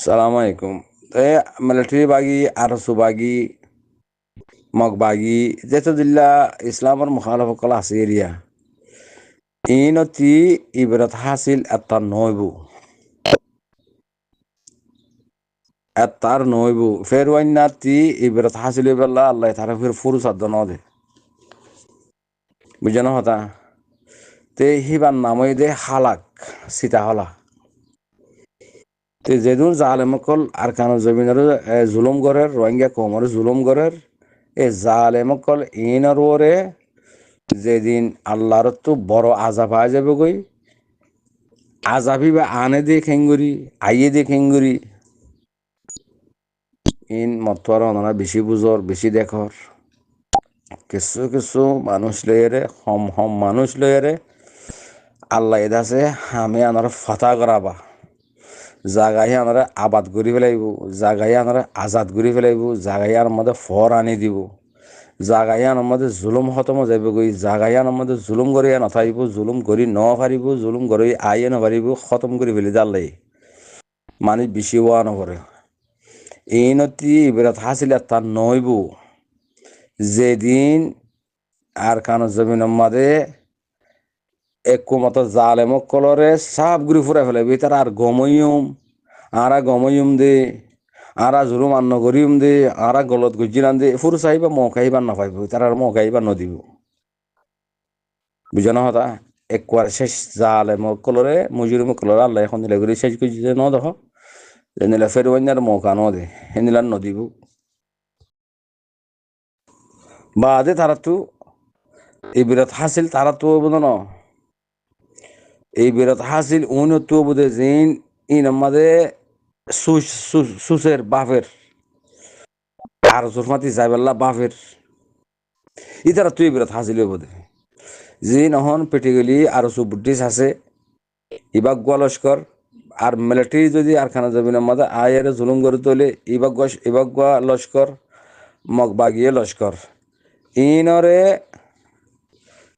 সালাম আলাইকুম। মিলিটারি বাগি আরসু বাগি মগ বাগি যেহেতু দিল্লা ইসলামর মুখালফকল আছে এরিয়া ইনতি ইবরত হাসিল এত্তার নইবু ফের ওয়াইনাতি ইবরত হাসিল ইবল্লা আল্লাহ তারা ফের ফুরুসাদ নদে বুঝানো হতা তে হিবার নামই দে হালাক সীতা হলা তে যেদুন জালেমকল আর কান জমিনের জুলুম গরের রোহিঙ্গা কোমর জুলুম গরের এ জালেমকল ইনর ওরে যেদিন আল্লাহর তো বড় আজাব আয় যাবে গই আজাবি বা আনে দিয়ে খেঙ্গুরি আইয়ে দিয়ে খেঙ্গুরি ইন মতোয়ার অনারা বেশি বুঝর বেশি দেখর কিছু কিছু মানুষ লইরে হম হম মানুষ লইরে আল্লাহ এদাসে আমি আনার ফাতা করাবা জাগাই আনারা আবাদ করি ফেলাইব জাগাই আনারা আজাদ করি ফেলাইব জাগাই আর মধ্যে ফর আনি দিব জাগাইয়ান আমাদের জুলুম হতম যাইব গই জাগাইয়ান আমাদের জুলুম করে নথাইব জুলুম করি ন পারিব জুলুম করে আইয়ে নপারিব খতম করে ফেলি দাল্লাই মানুষ বেশি ওয়া নপরে এই নতি বিরাট হাসিলে তার নইব যেদিন আর কান জমিন মাদে একু মতো জালেমক কলরে সাপ ঘুরি ফুরে ফেলাইব তার আর গময়ুম দে আরা জুলুম আন্ন করিম দে আরা গলত গুজিরান দে ফুরু চাহিবা মকাইবার নাপাইব তার আর মকাইবার নদিব বুঝানো হতা একবার শেষ জালেমক কলরে মুজুরিমক কলরে আল্লাহ এখন নিলে করি শেষ গুজিতে ন দেখ নিলে ফের অন্যার মৌকা ন দে হেনিলার নদীব বাদে তারা তো এই বিরাট হাসিল তারা তো বোধ ন এই বিরাট হাসিল উন্নত বোধে জিন ইন আমাদের সুসের বাফের আর জোরমাতি যাইবেল্লা বাফের ইতারা তুই বিরাট হাসিল বোধে জি নহন পেটে গেলি আর বুদ্ধিস আছে ইবাক গোয়া লস্কর আর মিলিটারি যদি আর খানা জমিনের মাঝে আয়ের জুলুম করে তোলে ইবাক গোয়া লস্কর মগ বাগিয়ে লস্কর ইনরে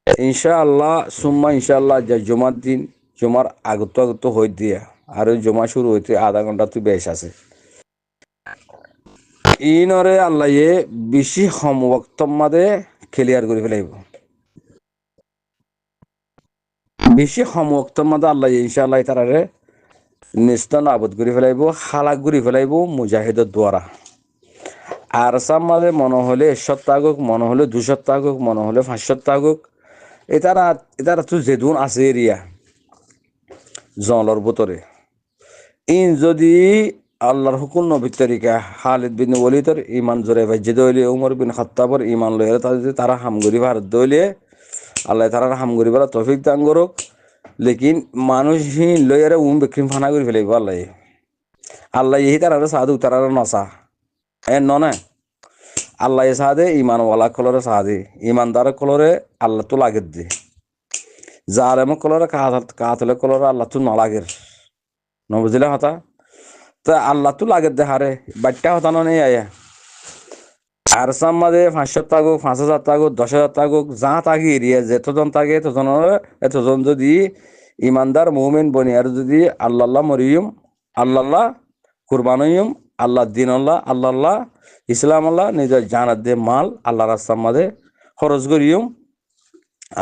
ইনশাআল্লাহ সুম্মা ইনশাআল্লাহ যে জমার দিন জমার আগত হই দিয়া আর ওই জমা শুরু হইতে আধা ঘন্টা তুই বেশ আছে ইনরে আল্লাহ বেশি হম ওয়াক্তর মাঝে ক্লিয়ার করে ফেলাইব বেশি হম ওয়াক্তর মাঝে আল্লাহ ইনশাআল্লাহ তারারে নিস্তান আবদ করে ফেলাইব হালাক করে ফেলাইব মুজাহিদের দ্বারা আর সামালে মনে হলে 1 সপ্তাহ আগুক মনে হলে 2 সপ্তাহ আগুক মনে হলে 5 সপ্তাহ আগুক এতারা তো যেদুন আছে এরিয়া জলর ভিতরে ইন যদি আল্লাহর হুকুম নবী তরিকা খালিদ বিন ওয়ালিদর ইমান জোরে ভাজ্যে দইলে উমর বিন খাত্তাবর ইমান লইরে তারা হামগরি ভারত দইলে আল্লাহ তারা হামগরি ভারত তৌফিক দান করুক লেকিন মানুষহীন লইরে বিক্রিম ফানা করে ফেলাইব আল্লাহ এই তারা সাধু তারা নসা ননে আল্লাহ সাদে ইমানওয়ালা কলরে সাদে ইমানদার কলরে আল্লাহ তো লাগের দে জালেম কলরে কাতলে কলরে আল্লাহ তো নলাগের নবুঝিলে হতা তা আল্লাহ তো লাগের দে হারে বাট্টা হতা নেই আয়া আর সাম্মাদে 500 থাকুক 5000 থাকুক 10,000 থাকুক যা থাকি এরিয়া যেতজন থাকে এতজন যদি ইমানদার মুমিন বনিয়ার যদি আল্লাহ মরিয়ম আল্লাহ কুরবানয়ুম আল্লাহ দিন আল্লাহ ইসলাম আল্লাহ নিজের জানাত দে মাল আল্লাহ রাস্তার মাঝে খরচ করিয়ম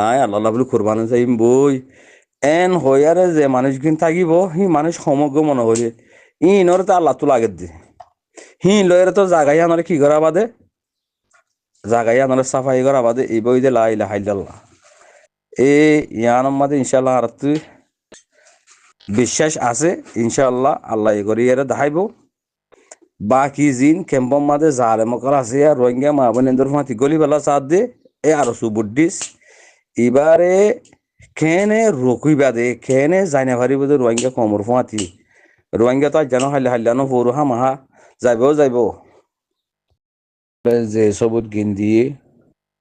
আয় আল্লাহ বলে কুরবানি যাইম বই এন হইয়ারে যে মানুষগুন থাকিব হি মানুষ সমগ্র মনে হইলে ইনর তো আল্লাহ তো লাগের দে হি লয়ের তো জাগাই আনারে কি করা বাদে জাগাই আনারে সাফাই করা বাদে এই বই দে লা ইলাহা ইল্লাল্লাহ ইয়ান মাদে ইনশাআল্লাহ আর তুই বিশ্বাস আছে ইনশাআল্লাহ আল্লাহ এগরিয়ারে দেখাইব বাকি জিন কেম্পম মাদে জালেমকর আছে আর রোহিঙ্গা মা বোনেদের ফাঁতি গলি বেলা সাথ দে এ আর সুবুদ্দিস এবারে খেনে রকুইবা দে খেনে যাইনা ভারিব দে রোহিঙ্গা কমর ফাঁতি রোহিঙ্গা তো জানো হাল্লানো ফরু মাহা যাইব যে সবুত গিন্দি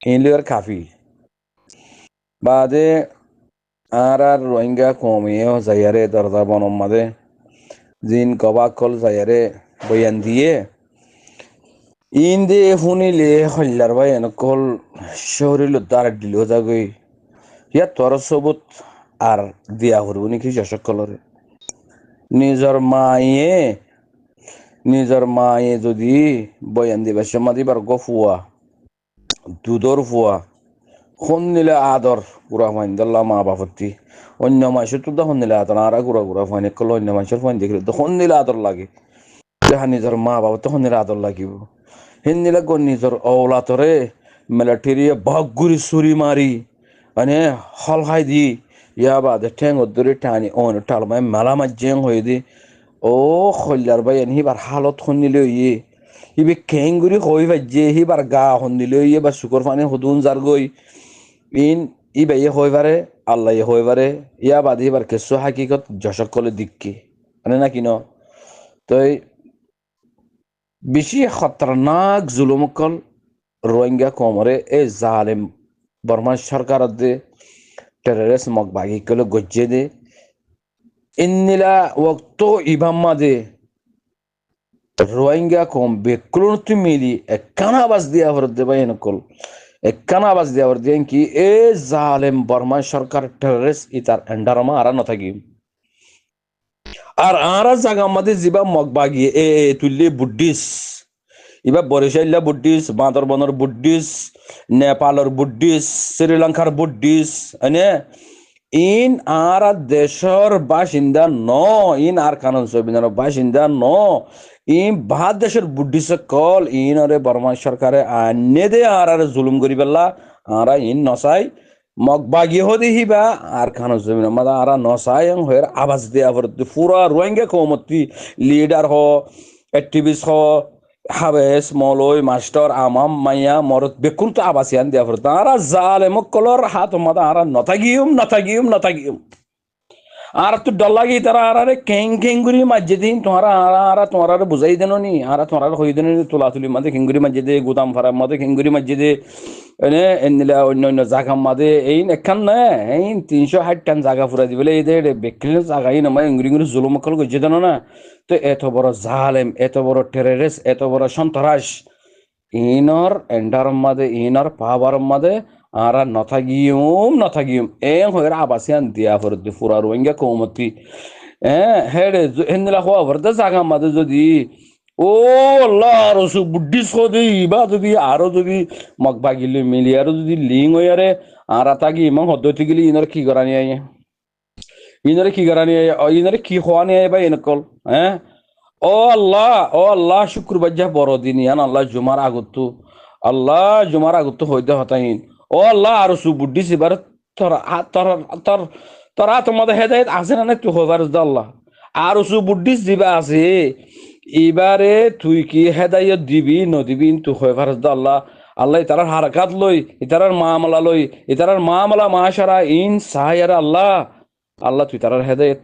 ইনলিয়ার কাফি বাদে আর রোহিঙ্গা কমিয়ে যাইয়ারে দরজা বনম মাদে জিন কবাক কল যাইয়ারে বয়ান দিয়ে ইন্দে শুনিলে হল্লার ভাই এনেকল শহরিল তার দিল যাগৈ ইয়াত তোর সবুত আর দিয়া করব নাকি যশক কলরে নিজর মায়ে নিজের মায়ে যদি বয়ান দিবা সময় দিবার গফুয়া দুধর ফুয়া খন নিলে আদর গুড়া ফাইন দিল্লা মা বাপত্তি অন্য মাসের তো তখন নিলে আদর আর গুড়া গুড়া ফাইন করলো অন্য মাসের ফাইন দেখলে তখন নিলে আদর লাগে যাহা নিজের মা বাবা তখন নিলে আদর লাগিব হিন নিলে নিজের অওলাতরে মিলিটারি বাঘ গুড়ি চুরি মারি মানে হল খাই দি ইয়া বাদে ঠেং ধরে টানি অন টালমাই মেলা মাজ্জেং হয়ে দি ও খল্যার ভাই হিবার হালত শুনিলে ইয়ে হিবি খেংগুড়ি হই ভাজ্যে হিবার গা শুনিলে ইয়ে বা চুকর পানি সদুন যার গই ইন ই বাইয়ে হই পারে আল্লাহ হই পারে ইয়া বাদে হিবার কেঁচু হাকিকত যশক কলে দিক্কি মানে না কিনো তই বেশি খতরনাক জুলুমকল রোহিঙ্গা কমরে এ জালেম বর্মা সরকার দে টেররিস্ট মক বাগি কলে গজ্জে দে ইন্নিলা ওক্ত ইবাম্মা দে রোহিঙ্গা কম বেকুলন তুই মিলি একখানা আবাজ দিয়া ভর দে ভাই নকল একখানা আবাজ দিয়া ভর দেন কি এ জালেম বর্মা সরকার টেররিস্ট ইতার এন্ডারমা আরা নথাকি আর আরা জাগা মাদে জিবা মক বাগি এ তুললে বুদ্ধিস ইবা বরিশাইল্লা বুদ্ধিস বান্দরবনের বুদ্ধিস নেপালের বুদ্ধিস শ্রীলঙ্কার বুদ্ধিস এনে ইন আর দেশের বাসিন্দা ন ইন আর কানন সবিনার বাসিন্দা ন ইন ভাত দেশের বুদ্ধিস কল ইন আরে বর্মা সরকারে আনে দে আর জুলুম করি পেলা আর ইন নসাই মগ বাগি হদি হিবা আর কানন সবিনার মাদা আর নসাই হয়ে আবাজ দেয়া পুরা রোহিঙ্গা কমতি লিডার হ অ্যাক্টিভিস্ট হ হাবেস মলই মাস্টার আমাম মাইয়া মরত বেকুন তো আবাসিয়ান দিয়া ফর তারা জালে মক্কলর হাত মাদা আর নতাগিয়ম আর তো ডলাগি তারা আর কেং গুরি মাঝে দিন তোমার বুঝাই দেন নি আর তোমার হই দেন তোলা তুলি মাঝে খেঙ্গুরি মাঝে দে গুদাম ফারার মাঝে খেঙ্গুরি মাঝে দে এনে এনিলা অন্য জায়গা মাঝে এই এখান না এই 360 টান জায়গা ফুরা দিবলে এই দে বেকলে জায়গাই না মানে ইংরি জুলুম মক্কল গজে দেন না তো এত বড় জালেম এত বড় টেররিস্ট এত বড় সন্ত্রাস ইনর এন্ডার মাঝে ইনর পাওয়ার মাঝে আর নথাগিয়ম হয়ে আবাসিয়ান দিয়া ফরদি ফুরা রোহিঙ্গা কৌমতি হেডে হেন্দিলা হওয়া ভরতে জাগা মাঝে যদি ও আল্লাহ আরো বুদ্ধিস বা যদি আরো যদি মগ বাগিলে মিলি আরো যদি লিং হয়ে আরে আর তাগি ইমাম হদ্দতে গেলে ইনর কি করা নিয়ে ইনরে কি করা নিয়ে ইনরে কি হওয়া নিয়ে বা এনেকল ও আল্লাহ শুক্রবার যা বড় দিন ইয়ান আল্লাহ জুমার আগত হইতে হতাইন ও আল্লাহ আর বুদ্ধি সিবার তোরা তোমাদের হেদায়ত আছে না তুই হইবার আল্লাহ আর বুদ্ধি দিবা আছে এবারে তুই কি হেদায়ত দিবি নদিবি তুই হইবার আল্লাহ আল্লাহ তারার হারাকাত লই ইতারার মামলা লই ইতারার মামলা মাহাসারা ইন সাহায়ার আল্লাহ তুই তারার হেদায়ত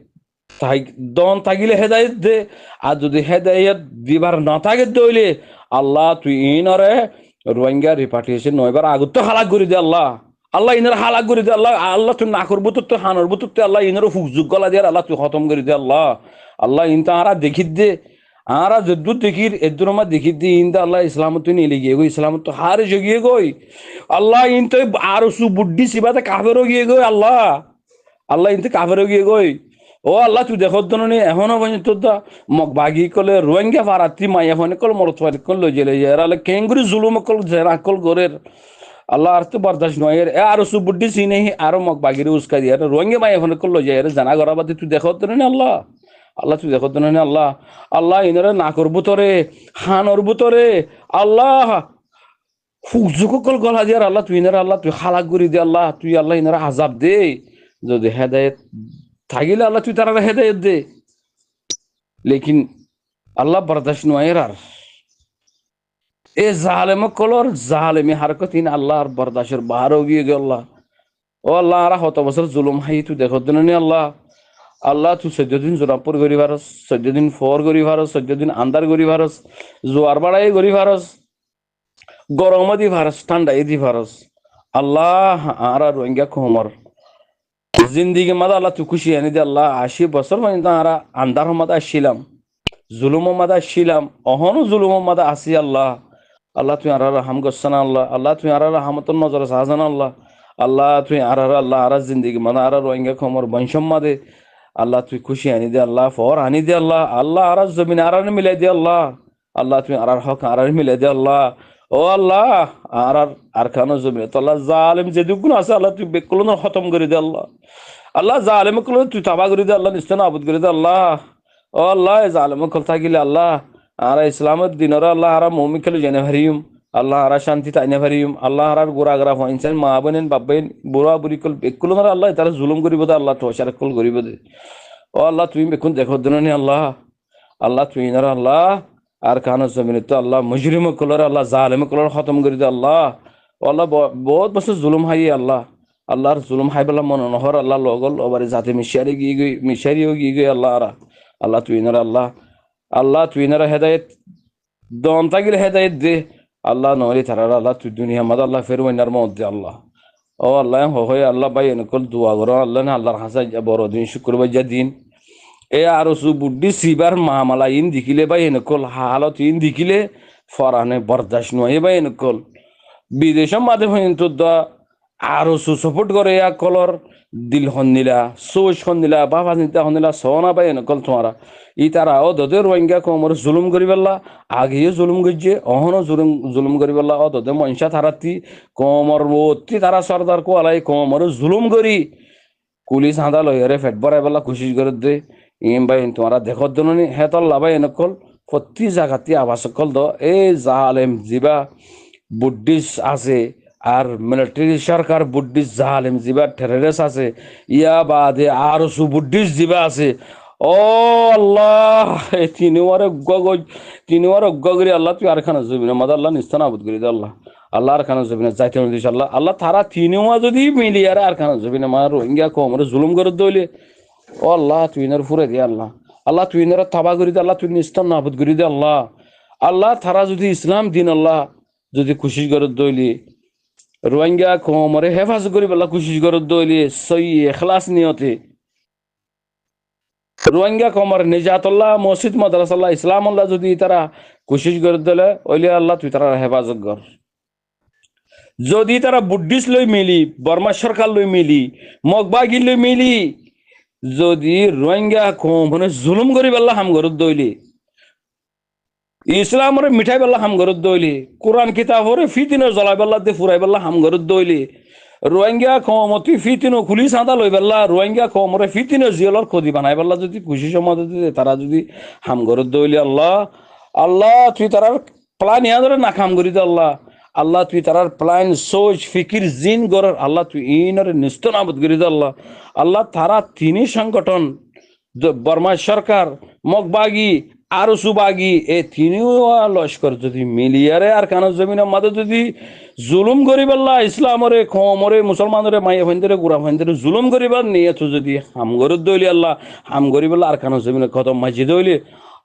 দন থাকিলে হেদায়ত দে আর যদি হেদায়ত দিবার না থাকে দইলে আল্লাহ তুই ইনরে রোহিঙ্গা রিপার্টিশন নয়বার আগত হালাক করে দে আল্লাহ ইনার হালাক করে দে আল্লাহ তুই না করবো তো হানর বুত আল্লাহ ইনারও হুকযুগ গলা দিয়ে আল্লাহ তুই খতম করে দে আল্লাহ ইন তাহারা দেখি দে আরা যদ্দুর দেখির এদ্দুর আমার দেখি দি ইন আল্লাহ ইসলাম তুই নিলে গিয়ে গো ইসলাম তো হারে জগিয়ে গই আল্লাহ ইন তো আর বুদ্ধি সিবাতে কাফেরও গিয়ে গই আল্লাহ ইন তো কাফেরও গিয়ে গই ও আল্লাহ তুই দেখো নি এখনো পর্যন্ত মগ বাগি কলে রোহিঙ্গা ফারাত্রি মাইয়া ফোনে কল মরত কল লইলে আল্লাহ কেঙ্গুরি জুলুম কল জেরা কল গরের আল্লাহ আর তো বরদাস্ত নয় আর বুদ্ধি চিনে আরো মগ বাগিরে উস্কা দিয়ে রোহিঙ্গা মাইয়া ফোনে কল লই যায় জানা গরাবাদি তুই দেখো নি আল্লাহ তুই দেখো নি আল্লাহ ইনরে না করবো তোরে হানর বুতরে আল্লাহ হুকজুক কল গলা দিয়ে আল্লাহ তুই ইনারা আল্লাহ তুই হালাক করি দে আল্লাহ তুই আল্লাহ ইনারা আজাব দে যদি হেদায়ত থাকিলে আল্লাহ তুই তারা হেদায়ত দে লেকিন আল্লাহ বরদাস্ত নয় আর এ জালেম কলর জালেমি হারকত ইন আল্লাহর বরদাসের বাহারও গিয়ে গে ও আল্লাহ আর হত বছর জুলুম হাই তুই দেখো নি আল্লাহ তুই 14 দিন জোরাপুর গরি ভারস 14 দিন ফর গরি ভারস 14 দিন আন্দার গরি ভারস জোয়ার বাড়াই গরি ভারস গরম দি ভারস ঠান্ডাই দি ভারস আল্লাহ আর রোহিঙ্গা কোমর জিন্দিগি মাদা আল্লাহ তুই খুশি আনি দে আল্লাহ 80 বছর মানে তারা আন্দার মাদা আসছিলাম জুলুম মাদা আসছিলাম অহনো জুলুম মাদা আসি আল্লাহ তুই আর রাহাম গসানা আল্লাহ তুই আর রাহামতন নজর সাহাজান আল্লাহ তুই আর আল্লাহ আর জিন্দিগি মাদা আর রোহিঙ্গা কোমর বংশম মাদে আল্লাহ তুই খুশি আনি দে আল্লাহ, ফর আনি দে আল্লাহ, আল্লাহ আর জমিন আর মিলাই দে আল্লাহ, আল্লাহ তুমি আর হক আর মিলাই দে আল্লাহ। ও আল্লাহ আর আর খানো জমিন তো আল্লাহ জালেম যে দুগুণ আছে আল্লাহ তুই বেকুলন খতম করে দে আল্লাহ, আল্লাহ জালেম কুল তুই তাবা করে দে আল্লাহ, নিশ্চয় আবুদ করে দে আল্লাহ। ও আল্লাহ জালেম কল থাকিলে আল্লাহ আর ইসলামের দিনর আল্লাহ আর মমি খেলে জেনে হারিম, আল্লাহ আর শান্তি তাইনে পারিম, আল্লাহ আর গোড়া গোড়া হইনছেন মা বোনেন বাব্বেন বুড়া বুড়ি কল বেকুল আল্লাহ তারা জুলুম করিব দে আল্লাহ, তোষার কল করিব দে। ও আল্লাহ তুমি বেকুন দেখো দিনী আল্লাহ, আল্লাহ তুই না আল্লাহ আর কানো জমিন তো আল্লাহ মুজরিম কলর আল্লাহ জালেম কলর খতম করে দে আল্লাহ। ও আল্লাহ বহুত বছর জুলুম হাই আল্লাহ, আল্লাহর জুলুম হাই বলা মন নহর আল্লাহ লগল ওবারে জাতি মিশারি গিয়ে গই মিশারিও গিয়ে গই আল্লাহ আর আল্লাহ তুই না আল্লাহ, আল্লাহ তুই না হেদায়েত দন থাকিলে হেদায়েত দে আল্লাহ, নহলে তারা আল্লাহ তুই দুনিয়া মাদ আল্লাহ ফের ওইনার মধ্যে আল্লাহ। ও আল্লাহ হয় আল্লাহ ভাই এনেকল দোয়া করো আল্লাহ না আল্লাহর হাসা বড় দিন শুক্রবার যা দিন এ আরো সু বুদ্ধি সিবার মামালা ইন দেখিলে ভাই এনেকল হালত ইন দেখিলে ফরানে বরদাস্ত নয় ভাই এনেকল বিদেশের মাধ্যমে তো আরো সু সাপোর্ট করে এক কলর দিল হন্দিলা সোচ হন্দিলা বাবা চিন্তা হন্দিলা সোনা ভাই এনেকল তোমারা ই তারা ও দদে রোহিঙ্গা কমর জুলুম করি পেলা আগেও জুলুম করছে অহনো জুলুম জুলুম করি পেলা ও দদে মনসা থারাতি কমর বত্তি তারা সর্দার কোয়ালাই কমর জুলুম করি পুলিশ হাঁদা লইয়ারে ফেট ভরাই পেলা কোশিশ করে দে ইম ভাই তোমারা দেখর জননি হেতল লাভাই এনেকল প্রতি জায়গাতে আবাস কল দ এই জালেম জিবা বুদ্ধিস্ট আছে আর মিলিটারি সরকার বুদ্ধিস্ট জালেম জিবা টেররিস্ট আছে ইয়া বাদে আর সু বুদ্ধিস্ট জিবা আছে। ও আল্লাহ তিনবার তিনবার অজ্ঞ করি আল্লাহ তুই আর খানা জমিনে মাদ আল্লাহ নিস্তান আবুদ করি দে আল্লাহ, আল্লাহ আর খানা জমিনে যাইতে দিস আল্লাহ, আল্লাহ তারা তিনবার যদি মিলি আর খানা জমিনে মা রোহিঙ্গা কমরে জুলুম করে দইলে ও আল্লাহ তুই ইনার ফুরে দে আল্লাহ, আল্লাহ তুই ইনারা তাবা করি দে আল্লাহ, তুই নিস্তান নাবুদ করি দে আল্লাহ, আল্লাহ তারা যদি ইসলাম দিন আল্লাহ যদি খুশি করে দইলি রোহিঙ্গা কমরে হেফাজত করি আল্লাহ খুশি করে দইলি সই এখলাস নিয়তে রোহিঙ্গা কমর নিজাতুল্লাহ মসজিদ মাদ্রাসাল্লাহ ইসলাম আল্লাহ যদি তারা কোশিশ করে দিলে ওইলে আল্লাহ তুই তারা হেফাজত কর। যদি তারা বুদ্ধিস্ট লই মিলি বর্মা সরকার লই মিলি মগবাগি লই মিলি যদি রোহিঙ্গা কমনে জুলুম করি আল্লাহ হাম ঘরত দইলি ইসলামরে মিঠাই বেলা হাম ঘরত দইলি কোরআন কিতাবরে ফিতিনে জ্বলাই বেলা দে ফুরাই বেলা হাম ঘরত দইলি রোহিঙ্গা কমতি ফিতিনো খুলি সাঁদা লই বেলা রোহিঙ্গা কমরে ফিতিনো জিয়লর খদি বানাই বেলা যদি খুশি সমাজ তারা যদি হাম ঘরত দইলি আল্লাহ, আল্লাহ তুই তারার প্লান ইয়া ধরে না কাম করি দে আল্লাহ, আল্লাহ তুই তারার প্লান সোচ ফিকির জিন গড়ার আল্লাহ তুই ইনরে নিস্তনাবদ করি দে আল্লাহ, আল্লাহ তারা তিনি সংগঠন বর্মা সরকার মগবাগি আর সুবাগি এ তিনিও লস্কর যদি মিলিয়ারে আর কানো জমিনের মাঝে যদি জুলুম করিবাল্লা ইসলামরে কমরে মুসলমানরে মাইয়া ভাইন্দরে গুড়া ভাইন্দরে জুলুম করিবার নিয়ে তো যদি হামগরত দইলি আল্লাহ হাম করিবাল্লা আর কানো জমিনে কত মাঝি দইলি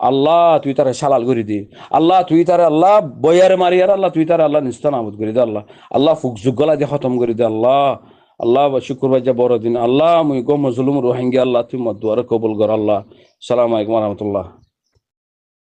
আল্লাহ তুই তারা সালাল করি দি আল্লাহ তুই তারা আল্লাহ বয়ারে মারিয়ার আল্লাহ তুই তারা আল্লাহ নিস্তান আবুদ করি দে আল্লাহ, আল্লাহ ফুক যুগলা দিয়ে খতম করি দে আল্লাহ, আল্লাহ শুক্রবার যা বড় দিন আল্লাহ মুই গো মজলুম রোহিঙ্গা আল্লাহ তুই মদুয়ারে কবুল কর আল্লাহ। সালাম আলাইকুম রহমতুল্লাহ।